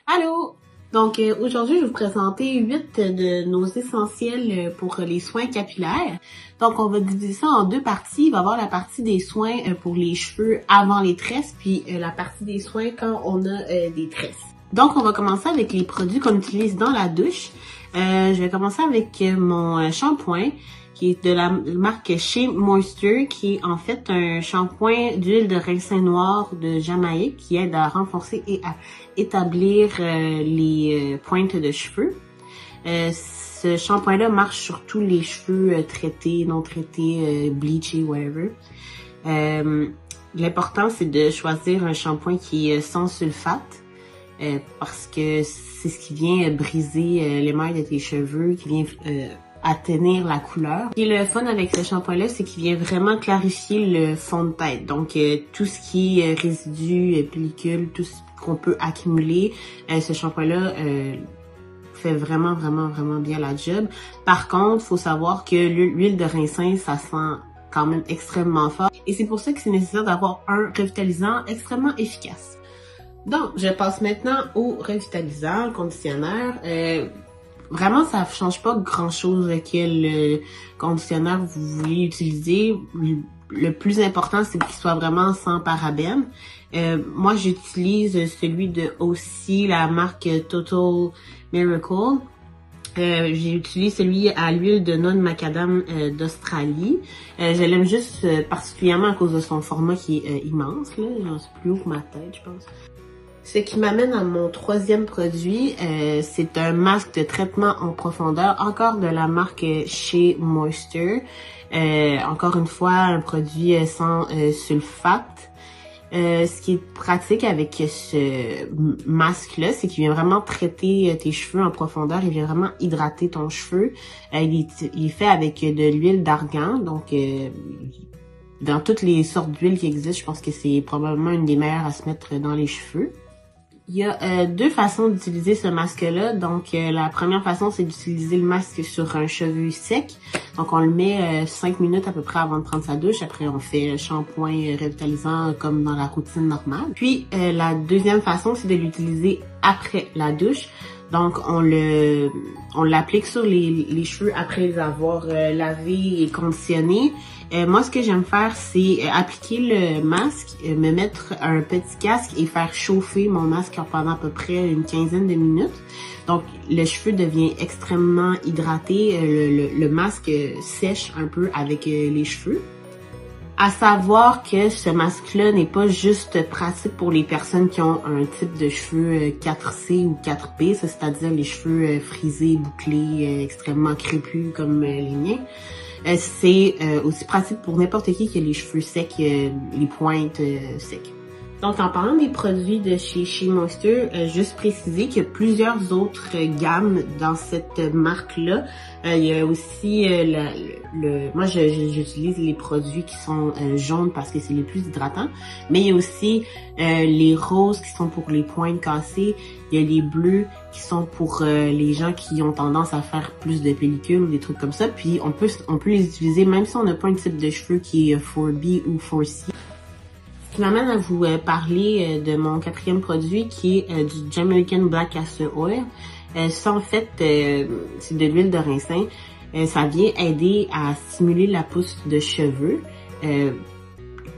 Allô! Donc aujourd'hui, je vais vous présenter 8 de nos essentiels pour les soins capillaires. Donc on va diviser ça en deux parties. Il va y avoir la partie des soins pour les cheveux avant les tresses, puis la partie des soins quand on a des tresses. Donc on va commencer avec les produits qu'on utilise dans la douche. Je vais commencer avec mon shampoing qui est de la marque Shea Moisture, qui est en fait un shampoing d'huile de ricin noir de Jamaïque qui aide à renforcer et à établir les pointes de cheveux. Ce shampoing-là marche sur tous les cheveux traités, non traités, bleachés, whatever. L'important, c'est de choisir un shampoing qui est sans sulfate. Parce que c'est ce qui vient briser l'émail de tes cheveux, qui vient atténuer la couleur. Et le fun avec ce shampoing-là, c'est qu'il vient vraiment clarifier le fond de tête. Donc, tout ce qui est résidus, pellicules, tout ce qu'on peut accumuler, ce shampoing-là fait vraiment bien la job. Par contre, faut savoir que l'huile de ricin, ça sent quand même extrêmement fort. Et c'est pour ça que c'est nécessaire d'avoir un revitalisant extrêmement efficace. Donc, je passe maintenant au revitalisant, conditionneur. Vraiment, ça change pas grand-chose quel conditionneur vous voulez utiliser. Le plus important, c'est qu'il soit vraiment sans parabènes. Moi, j'utilise celui de aussi la marque Total Miracle. J'utilise celui à l'huile de noix de macadam d'Australie. Je l'aime juste particulièrement à cause de son format qui est immense. Là, c'est plus haut que ma tête, je pense. Ce qui m'amène à mon troisième produit, c'est un masque de traitement en profondeur, encore de la marque Shea Moisture. Encore une fois, un produit sans sulfate. Ce qui est pratique avec ce masque-là, c'est qu'il vient vraiment traiter tes cheveux en profondeur. Il vient vraiment hydrater ton cheveu. Il est fait avec de l'huile d'argan, donc dans toutes les sortes d'huiles qui existent, je pense que c'est probablement une des meilleures à se mettre dans les cheveux. Il y a deux façons d'utiliser ce masque-là. Donc, la première façon, c'est d'utiliser le masque sur un cheveu sec. Donc, on le met 5 minutes à peu près avant de prendre sa douche. Après, on fait shampoing revitalisant comme dans la routine normale. Puis, la deuxième façon, c'est de l'utiliser après la douche. Donc, on l'applique sur les cheveux après les avoir lavés et conditionnés. Moi, ce que j'aime faire, c'est appliquer le masque, me mettre un petit casque et faire chauffer mon masque pendant à peu près une quinzaine de minutes. Donc, le cheveu devient extrêmement hydraté. Le masque sèche un peu avec les cheveux. À savoir que ce masque-là n'est pas juste pratique pour les personnes qui ont un type de cheveux 4C ou 4P, c'est-à-dire les cheveux frisés, bouclés, extrêmement crépus comme les miens. C'est aussi pratique pour n'importe qui a les cheveux secs, les pointes secs. Donc, en parlant des produits de chez Shea Moisture, juste préciser qu'il y a plusieurs autres gammes dans cette marque-là. Il y a aussi moi j'utilise les produits qui sont jaunes parce que c'est les plus hydratants, mais il y a aussi les roses qui sont pour les pointes cassées. Il y a les bleus qui sont pour les gens qui ont tendance à faire plus de pellicules ou des trucs comme ça. Puis on peut les utiliser même si on n'a pas un type de cheveux qui est 4B ou 4C. Ce qui m'amène à vous parler de mon quatrième produit qui est du Jamaican Black Castor Oil. Ça, en fait, c'est de l'huile de ricin. Ça vient aider à stimuler la pousse de cheveux.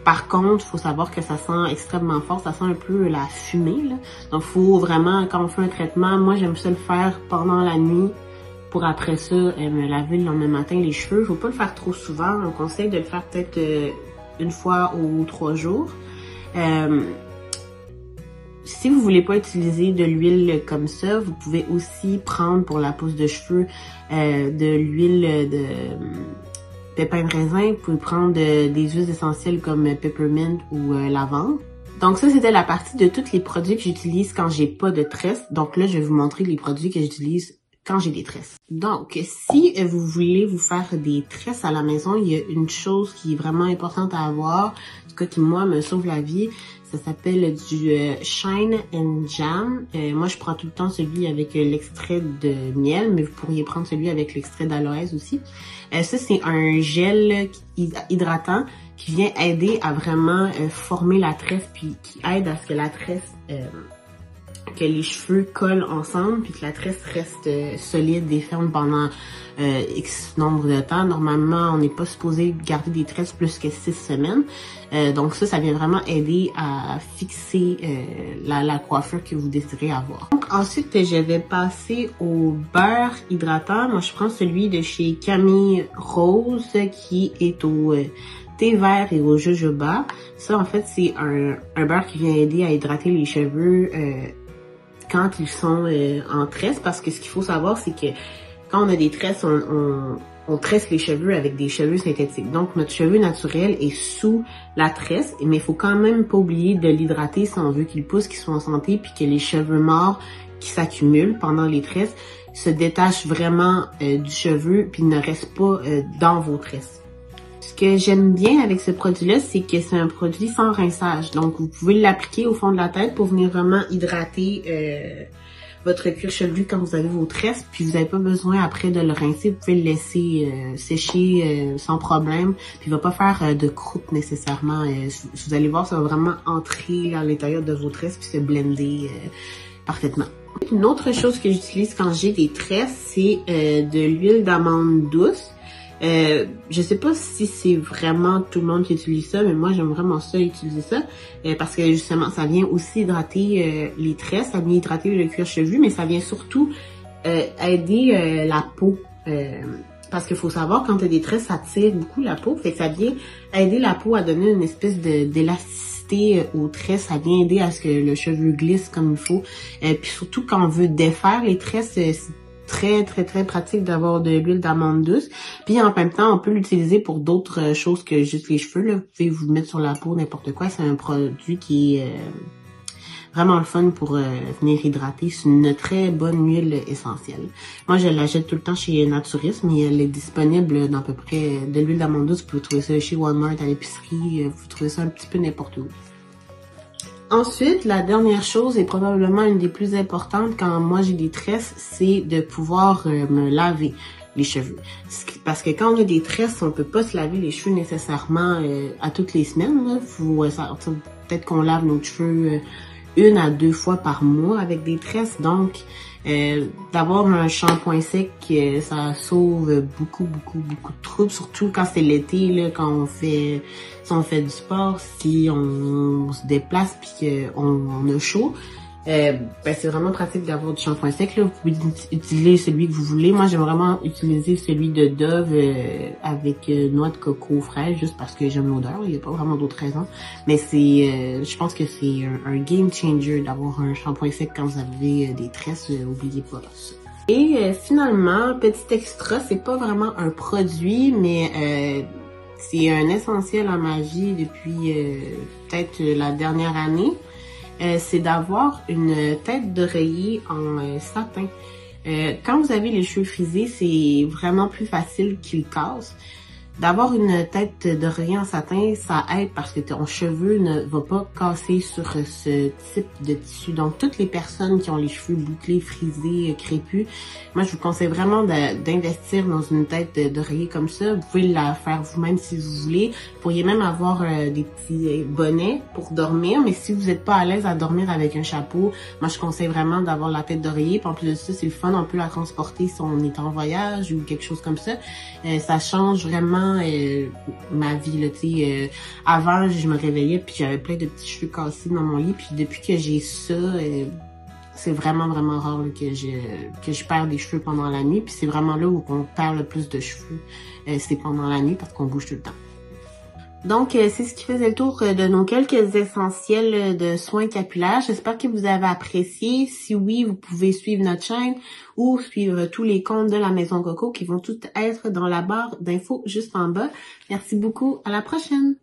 Par contre, il faut savoir que ça sent extrêmement fort. Ça sent un peu la fumée, là. Donc, faut vraiment, quand on fait un traitement, moi, j'aime ça le faire pendant la nuit pour après ça, me laver le lendemain matin les cheveux. Faut pas le faire trop souvent. On conseille de le faire peut-être une fois ou 3 jours. Si vous voulez pas utiliser de l'huile comme ça, vous pouvez aussi prendre pour la pousse de cheveux de l'huile de pépins de raisin. Vous pouvez prendre des huiles essentielles comme peppermint ou lavande. Donc ça, c'était la partie de tous les produits que j'utilise quand j'ai pas de tresses. Donc là, je vais vous montrer les produits que j'utilise quand j'ai des tresses. Donc, si vous voulez vous faire des tresses à la maison, il y a une chose qui est vraiment importante à avoir, en tout cas qui, moi, me sauve la vie. Ça s'appelle du Shine and Jam. Moi, je prends tout le temps celui avec l'extrait de miel, mais vous pourriez prendre celui avec l'extrait d'aloès aussi. Ça, c'est un gel hydratant qui vient aider à vraiment former la tresse, puis qui aide à ce que la tresse que les cheveux collent ensemble puis que la tresse reste solide et ferme pendant X nombre de temps. Normalement, on n'est pas supposé garder des tresses plus que 6 semaines. Donc ça vient vraiment aider à fixer la coiffure que vous désirez avoir. Donc ensuite, je vais passer au beurre hydratant. Moi, je prends celui de chez Camille Rose qui est au thé vert et au jojoba. Ça, en fait, c'est un beurre qui vient aider à hydrater les cheveux quand ils sont en tresse, parce que ce qu'il faut savoir, c'est que quand on a des tresses, on tresse les cheveux avec des cheveux synthétiques. Donc, notre cheveu naturel est sous la tresse, mais il faut quand même pas oublier de l'hydrater si on veut qu'il pousse, qu'il soit en santé, puis que les cheveux morts qui s'accumulent pendant les tresses se détachent vraiment du cheveu, puis ne restent pas dans vos tresses. Ce que j'aime bien avec ce produit-là, c'est que c'est un produit sans rinçage. Donc, vous pouvez l'appliquer au fond de la tête pour venir vraiment hydrater votre cuir chevelu quand vous avez vos tresses. Puis, vous n'avez pas besoin après de le rincer. Vous pouvez le laisser sécher sans problème. Puis, il va pas faire de croûte nécessairement. Vous allez voir, ça va vraiment entrer à l'intérieur de vos tresses puis se blender parfaitement. Une autre chose que j'utilise quand j'ai des tresses, c'est de l'huile d'amande douce. Je sais pas si c'est vraiment tout le monde qui utilise ça, mais moi j'aime vraiment ça, utiliser ça, parce que justement ça vient aussi hydrater les tresses, ça vient hydrater le cuir chevelu, mais ça vient surtout aider la peau. Parce qu'il faut savoir, quand tu as des tresses, ça tire beaucoup la peau, fait que ça vient aider la peau à donner une espèce d'élasticité aux tresses, ça vient aider à ce que le cheveu glisse comme il faut. Puis surtout quand on veut défaire les tresses, c'est très pratique d'avoir de l'huile d'amande douce. Puis en même temps, on peut l'utiliser pour d'autres choses que juste les cheveux. Là. Vous pouvez vous mettre sur la peau, n'importe quoi. C'est un produit qui est vraiment le fun pour venir hydrater. C'est une très bonne huile essentielle. Moi, je l'achète tout le temps chez Naturisme, mais elle est disponible dans à peu près de l'huile d'amande douce. Vous pouvez trouver ça chez Walmart, à l'épicerie. Vous pouvez trouver ça un petit peu n'importe où. Ensuite, la dernière chose, et probablement une des plus importantes quand moi j'ai des tresses, c'est de pouvoir me laver les cheveux. Parce que quand on a des tresses, on peut pas se laver les cheveux nécessairement à toutes les semaines. Peut-être qu'on lave nos cheveux 1 à 2 fois par mois avec des tresses. Donc, d'avoir un shampoing sec, ça sauve beaucoup de troubles, surtout quand c'est l'été, là, si on fait du sport, si on se déplace puis qu'on a chaud. C'est vraiment pratique d'avoir du shampoing sec. Là. Vous pouvez utiliser celui que vous voulez. Moi, j'aime vraiment utiliser celui de Dove avec noix de coco fraîche, juste parce que j'aime l'odeur. Il n'y a pas vraiment d'autres raisons. Mais je pense que c'est un game changer d'avoir un shampoing sec quand vous avez des tresses. N'oubliez pas ça. Et finalement, petit extra, c'est pas vraiment un produit, mais c'est un essentiel à ma vie depuis peut-être la dernière année. C'est d'avoir une tête d'oreiller en satin. Quand vous avez les cheveux frisés, c'est vraiment plus facile qu'ils cassent. D'avoir une tête d'oreiller en satin, ça aide parce que ton cheveu ne va pas casser sur ce type de tissu. Donc, toutes les personnes qui ont les cheveux bouclés, frisés, crépus, moi, je vous conseille vraiment d'investir dans une tête d'oreiller comme ça. Vous pouvez la faire vous-même si vous voulez. Vous pourriez même avoir des petits bonnets pour dormir, mais si vous n'êtes pas à l'aise à dormir avec un chapeau, moi, je conseille vraiment d'avoir la tête d'oreiller. Puis en plus de ça, c'est le fun, on peut la transporter si on est en voyage ou quelque chose comme ça. Ça change vraiment ma vie, là, tu sais. Avant, je me réveillais puis j'avais plein de petits cheveux cassés dans mon lit, puis depuis que j'ai ça, c'est vraiment rare là, que je perds des cheveux pendant la nuit, puis c'est vraiment là où on perd le plus de cheveux, c'est pendant la nuit parce qu'on bouge tout le temps. Donc, c'est ce qui faisait le tour de nos quelques essentiels de soins capillaires. J'espère que vous avez apprécié. Si oui, vous pouvez suivre notre chaîne ou suivre tous les comptes de la Maison Coco qui vont tous être dans la barre d'infos juste en bas. Merci beaucoup. À la prochaine!